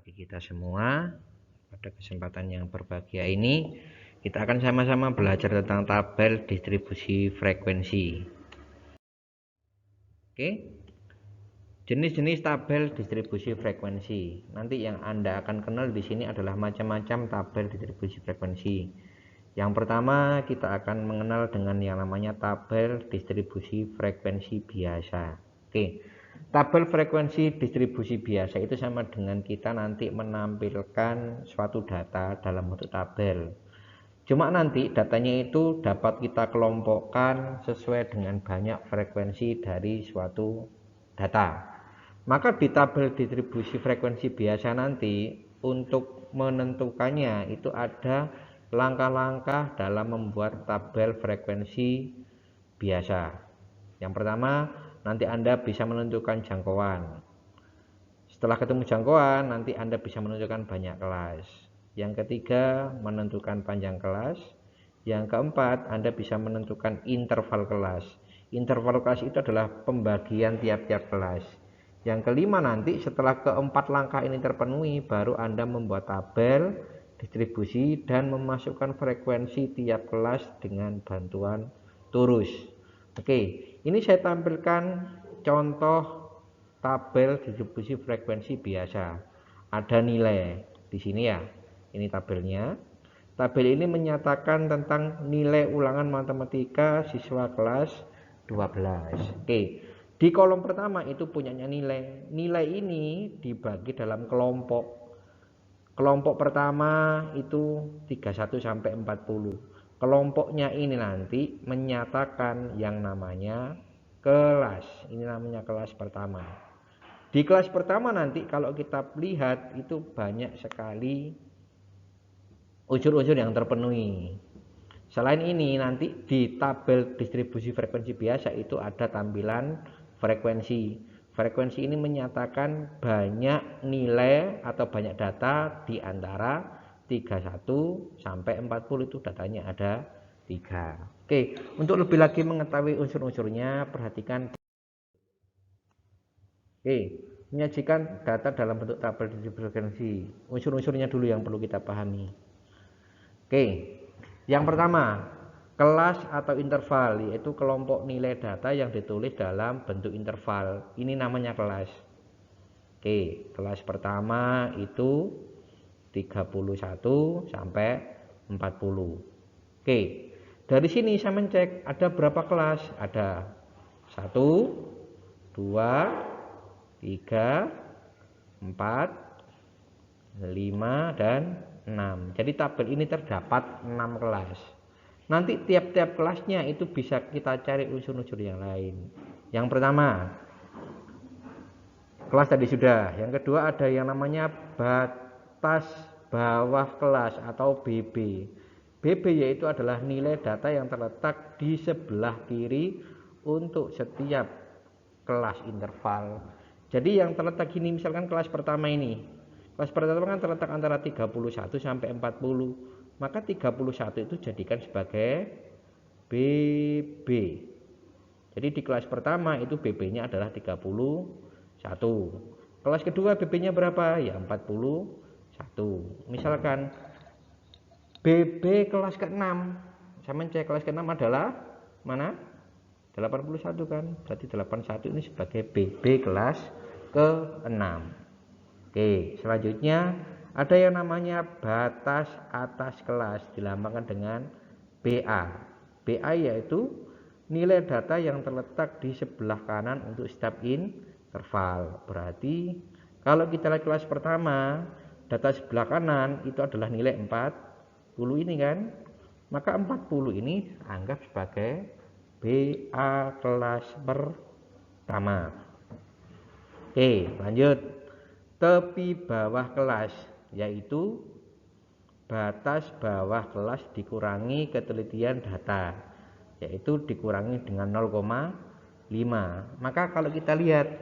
bagi kita semua. Pada kesempatan yang berbahagia ini, kita akan sama-sama belajar tentang tabel distribusi frekuensi. Oke, jenis-jenis tabel distribusi frekuensi. Nanti yang Anda akan kenal di sini adalah macam-macam tabel distribusi frekuensi. Yang pertama, kita akan mengenal dengan yang namanya tabel distribusi frekuensi biasa. Oke. Tabel frekuensi distribusi biasa itu sama dengan kita nanti menampilkan suatu data dalam bentuk tabel. Cuma nanti datanya itu dapat kita kelompokkan sesuai dengan banyak frekuensi dari suatu data. Maka di tabel distribusi frekuensi biasa nanti untuk menentukannya itu ada langkah-langkah dalam membuat tabel frekuensi biasa. Yang pertama, nanti Anda bisa menentukan jangkauan. Setelah ketemu jangkauan, nanti Anda bisa menentukan banyak kelas. Yang ketiga, menentukan panjang kelas. Yang keempat, Anda bisa menentukan interval kelas. Interval kelas itu adalah pembagian tiap-tiap kelas. Yang kelima, nanti setelah keempat langkah ini terpenuhi, baru Anda membuat tabel distribusi dan memasukkan frekuensi tiap kelas dengan bantuan torus. Oke, ini saya tampilkan contoh tabel distribusi frekuensi biasa. Ada nilai di sini ya. Ini tabelnya. Tabel ini menyatakan tentang nilai ulangan matematika siswa kelas 12. Oke. Di kolom pertama itu punyanya nilai. Nilai ini dibagi dalam kelompok. Kelompok pertama itu 31 sampai 40. Kelompoknya ini nanti menyatakan yang namanya kelas. Ini namanya kelas pertama. Di kelas pertama nanti kalau kita lihat itu banyak sekali unsur-unsur yang terpenuhi. Selain ini nanti di tabel distribusi frekuensi biasa itu ada tampilan frekuensi. Frekuensi ini menyatakan banyak nilai atau banyak data di antara 31 sampai 40 itu datanya ada 3. Oke, untuk lebih lagi mengetahui unsur-unsurnya perhatikan. Oke, menyajikan data dalam bentuk tabel distribusi frekuensi. Unsur-unsurnya dulu yang perlu kita pahami. Oke, yang pertama, kelas atau interval, yaitu kelompok nilai data yang ditulis dalam bentuk interval. Ini namanya kelas. Oke, kelas pertama itu 31 sampai 40. Oke, dari sini saya mencek ada berapa kelas. Ada 1, 2, 3, 4, 5, dan 6. Jadi tabel ini terdapat 6 kelas. Nanti tiap-tiap kelasnya itu bisa kita cari unsur-unsur yang lain. Yang pertama, kelas tadi sudah. Yang kedua ada yang namanya batas bawah kelas atau BB. BB yaitu adalah nilai data yang terletak di sebelah kiri untuk setiap kelas interval. Jadi yang terletak gini, misalkan kelas pertama ini. Kelas pertama kan terletak antara 31 sampai 40. Maka 31 itu jadikan sebagai BB. Jadi di kelas pertama itu BB-nya adalah 31. Kelas kedua BB-nya berapa? Ya 41. Misalkan BB kelas ke-6. Saya mencek kelas ke-6 adalah mana? 81 kan. Berarti 81 ini sebagai BB kelas ke-6. Oke, selanjutnya ada yang namanya batas atas kelas, dilambangkan dengan BA. BA yaitu nilai data yang terletak di sebelah kanan untuk setiap interval. Berarti kalau kita lihat kelas pertama, data sebelah kanan itu adalah nilai 40 ini kan. Maka 40 ini anggap sebagai BA kelas pertama. Oke, lanjut. Tepi bawah kelas, yaitu batas bawah kelas dikurangi ketelitian data, yaitu dikurangi dengan 0,5. Maka kalau kita lihat,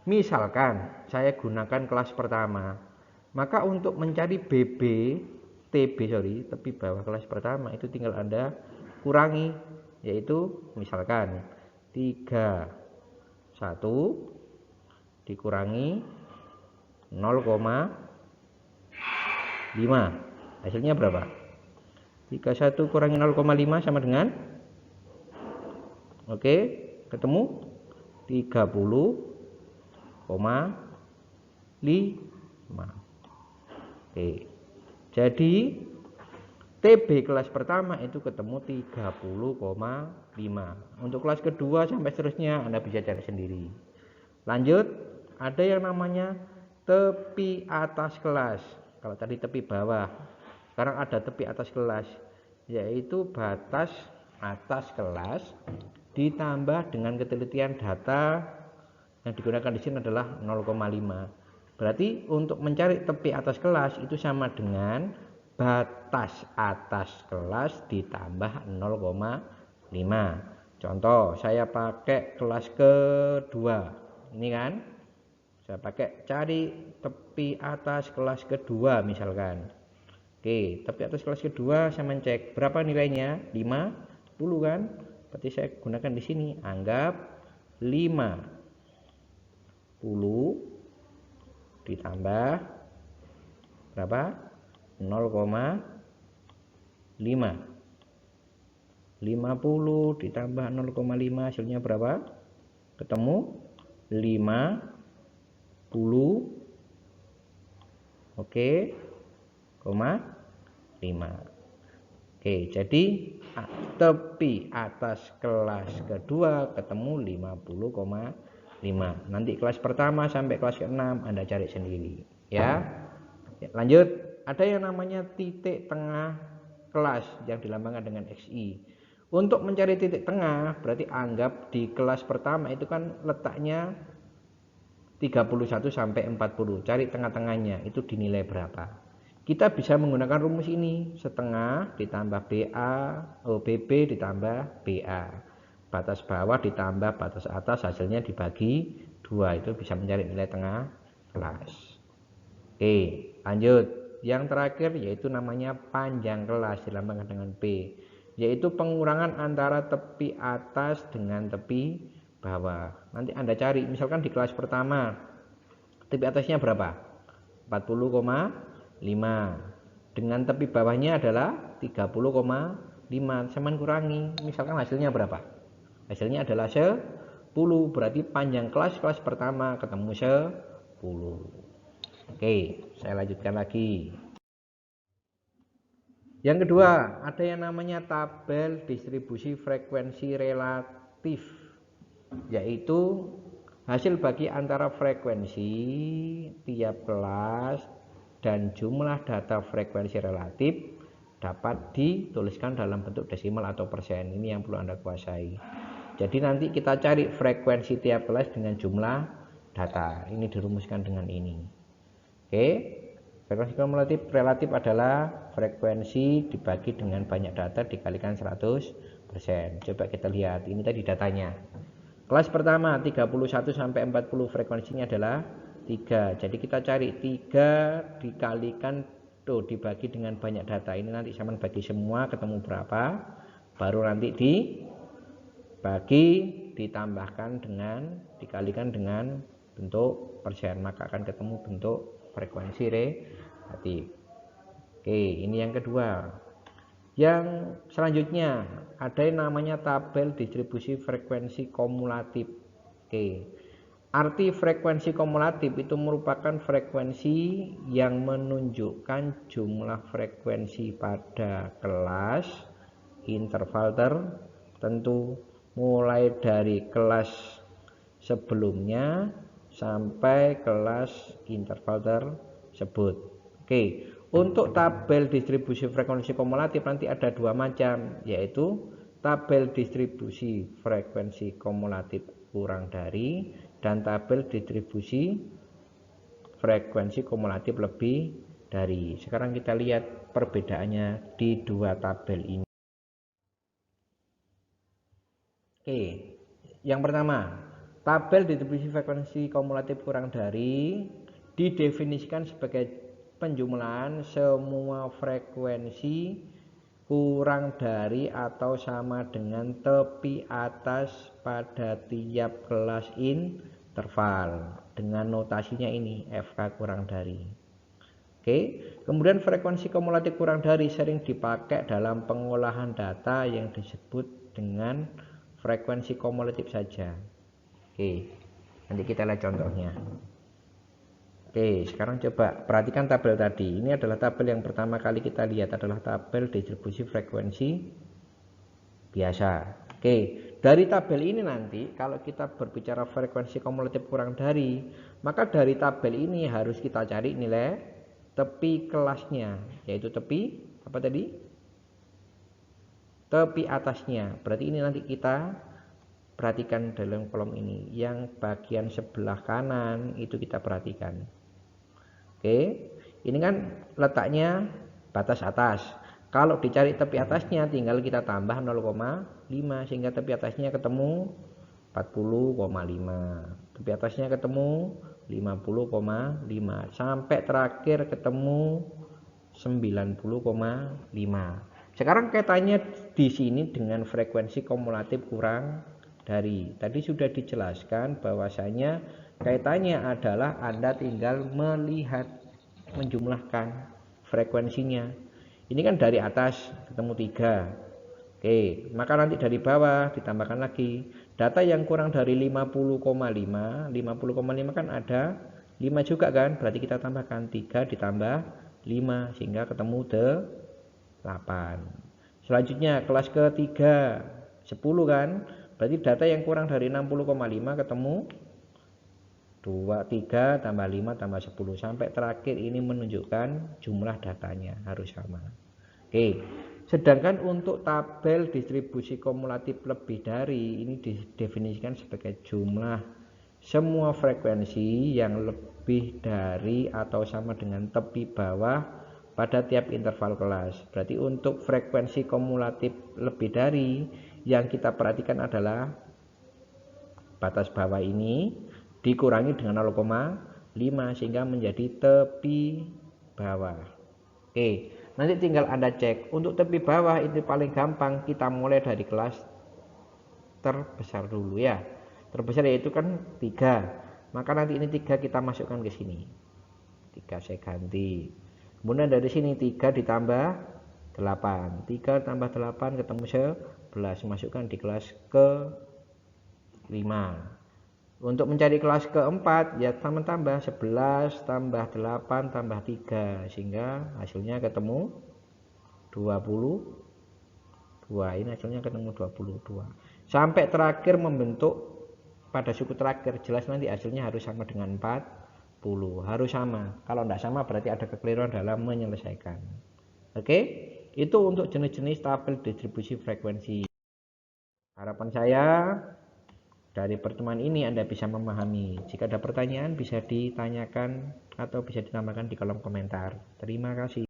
misalkan saya gunakan kelas pertama, maka untuk mencari tepi bawah kelas pertama itu tinggal Anda kurangi, yaitu misalkan 31 dikurangi 0,5. Hasilnya berapa? 31 kurangi 0,5 sama dengan, oke, ketemu 30,5. Oke, jadi TB kelas pertama itu ketemu 30,5. Untuk kelas kedua sampai seterusnya Anda bisa cari sendiri. Lanjut, ada yang namanya tepi atas kelas. Kalau tadi tepi bawah, sekarang ada tepi atas kelas, yaitu batas atas kelas ditambah dengan ketelitian data yang digunakan di sini adalah 0,5. Berarti untuk mencari tepi atas kelas itu sama dengan batas atas kelas ditambah 0,5. Contoh, saya pakai kelas kedua. Ini kan, saya pakai cari tepi atas kelas kedua misalkan. Oke, tepi atas kelas kedua saya mencek berapa nilainya? 50 kan? Berarti saya gunakan di sini, anggap 50 ditambah berapa? 0,5. 50 ditambah 0,5 hasilnya berapa? Ketemu 50. Oke, 5. Oke, jadi tepi atas kelas kedua ketemu 50,5. Nanti kelas pertama sampai kelas ke-6 Anda cari sendiri ya. Lanjut, ada yang namanya titik tengah kelas yang dilambangkan dengan XI. Untuk mencari titik tengah berarti anggap di kelas pertama itu kan letaknya 31 sampai 40. Cari tengah-tengahnya itu dinilai berapa. Kita bisa menggunakan rumus ini, setengah ditambah BB ditambah BA. Batas bawah ditambah batas atas, hasilnya dibagi 2, itu bisa mencari nilai tengah kelas. Oke, lanjut. Yang terakhir yaitu namanya panjang kelas dilambangkan dengan P, yaitu pengurangan antara tepi atas dengan tepi bawah. Nanti Anda cari, misalkan di kelas pertama tepi atasnya berapa? 40,5 dengan tepi bawahnya adalah 30,5, saya kurangi, misalkan hasilnya berapa? Hasilnya adalah 10, berarti panjang kelas pertama ketemu 10. Oke, saya lanjutkan lagi. Yang kedua, ada yang namanya tabel distribusi frekuensi relatif, yaitu hasil bagi antara frekuensi tiap kelas dan jumlah data frekuensi relatif dapat dituliskan dalam bentuk desimal atau persen. Ini yang perlu Anda kuasai. Jadi nanti kita cari frekuensi tiap kelas dengan jumlah data. Ini dirumuskan dengan ini. Oke, frekuensi relatif adalah frekuensi dibagi dengan banyak data dikalikan 100%. Coba kita lihat, ini tadi datanya. Kelas pertama 31 sampai 40 frekuensinya adalah 3. Jadi kita cari 3 dikalikan dibagi dengan banyak data. Ini nanti sama bagi semua ketemu berapa, baru nanti dibagi ditambahkan dengan dikalikan dengan bentuk persen, maka akan ketemu bentuk frekuensi relatif. Oke, ini yang kedua. Yang selanjutnya ada yang namanya tabel distribusi frekuensi kumulatif. Oke, arti frekuensi kumulatif itu merupakan frekuensi yang menunjukkan jumlah frekuensi pada kelas interval tertentu, mulai dari kelas sebelumnya sampai kelas interval tersebut. Oke, untuk tabel distribusi frekuensi kumulatif nanti ada 2 macam, yaitu tabel distribusi frekuensi kumulatif kurang dari dan tabel distribusi frekuensi kumulatif lebih dari. Sekarang kita lihat perbedaannya di 2 tabel ini. Oke, yang pertama, tabel distribusi frekuensi kumulatif kurang dari didefinisikan sebagai penjumlahan semua frekuensi kurang dari atau sama dengan tepi atas pada tiap kelas interval. dengan notasinya ini FK kurang dari. Oke, kemudian frekuensi kumulatif kurang dari sering dipakai dalam pengolahan data yang disebut dengan frekuensi kumulatif saja. Oke, nanti kita lihat contohnya. Oke, sekarang coba perhatikan tabel tadi. Ini adalah tabel yang pertama kali kita lihat, adalah tabel distribusi frekuensi biasa. Oke, dari tabel ini nanti kalau kita berbicara frekuensi kumulatif kurang dari, maka dari tabel ini harus kita cari nilai tepi kelasnya, yaitu tepi apa tadi? Tepi atasnya. Berarti ini nanti kita perhatikan dalam kolom ini. Yang bagian sebelah kanan itu kita perhatikan. Oke, ini kan letaknya batas atas. Kalau dicari tepi atasnya tinggal kita tambah 0,5 sehingga tepi atasnya ketemu 40,5. Tepi atasnya ketemu 50,5 sampai terakhir ketemu 90,5. Sekarang kaitannya di sini dengan frekuensi kumulatif kurang dari. Tadi sudah dijelaskan bahwasanya kaitannya adalah Anda tinggal melihat, menjumlahkan frekuensinya. Ini kan dari atas ketemu 3. Oke, maka nanti dari bawah ditambahkan lagi. Data yang kurang dari 50,5 kan ada 5 juga kan, berarti kita tambahkan 3 ditambah 5 sehingga ketemu 8. Selanjutnya kelas ketiga 10 kan, berarti data yang kurang dari 60,5 ketemu 3 tambah 5 tambah 10 sampai terakhir ini menunjukkan jumlah datanya harus sama. Oke, sedangkan untuk tabel distribusi kumulatif lebih dari ini didefinisikan sebagai jumlah semua frekuensi yang lebih dari atau sama dengan tepi bawah pada tiap interval kelas. Berarti untuk frekuensi kumulatif lebih dari yang kita perhatikan adalah batas bawah ini dikurangi dengan 0,5 sehingga menjadi tepi bawah. Oke, nanti tinggal Anda cek. Untuk tepi bawah itu paling gampang, kita mulai dari kelas terbesar dulu ya. Terbesar yaitu kan 3. Maka nanti ini 3 kita masukkan ke sini. 3 saya ganti. Kemudian dari sini 3 ditambah 8. 3 tambah 8 ketemu 11. Masukkan di kelas ke 5. Untuk mencari kelas keempat ya tambah 11 tambah 8 tambah 3 sehingga hasilnya ketemu 22. Ini hasilnya ketemu 22. Sampai terakhir membentuk pada suku terakhir, jelas nanti hasilnya harus sama dengan 40. Harus sama. Kalau tidak sama berarti ada kekeliruan dalam menyelesaikan. Oke? Itu untuk jenis-jenis tabel distribusi frekuensi. Harapan saya dari pertemuan ini Anda bisa memahami. Jika ada pertanyaan bisa ditanyakan atau bisa ditambahkan di kolom komentar. Terima kasih.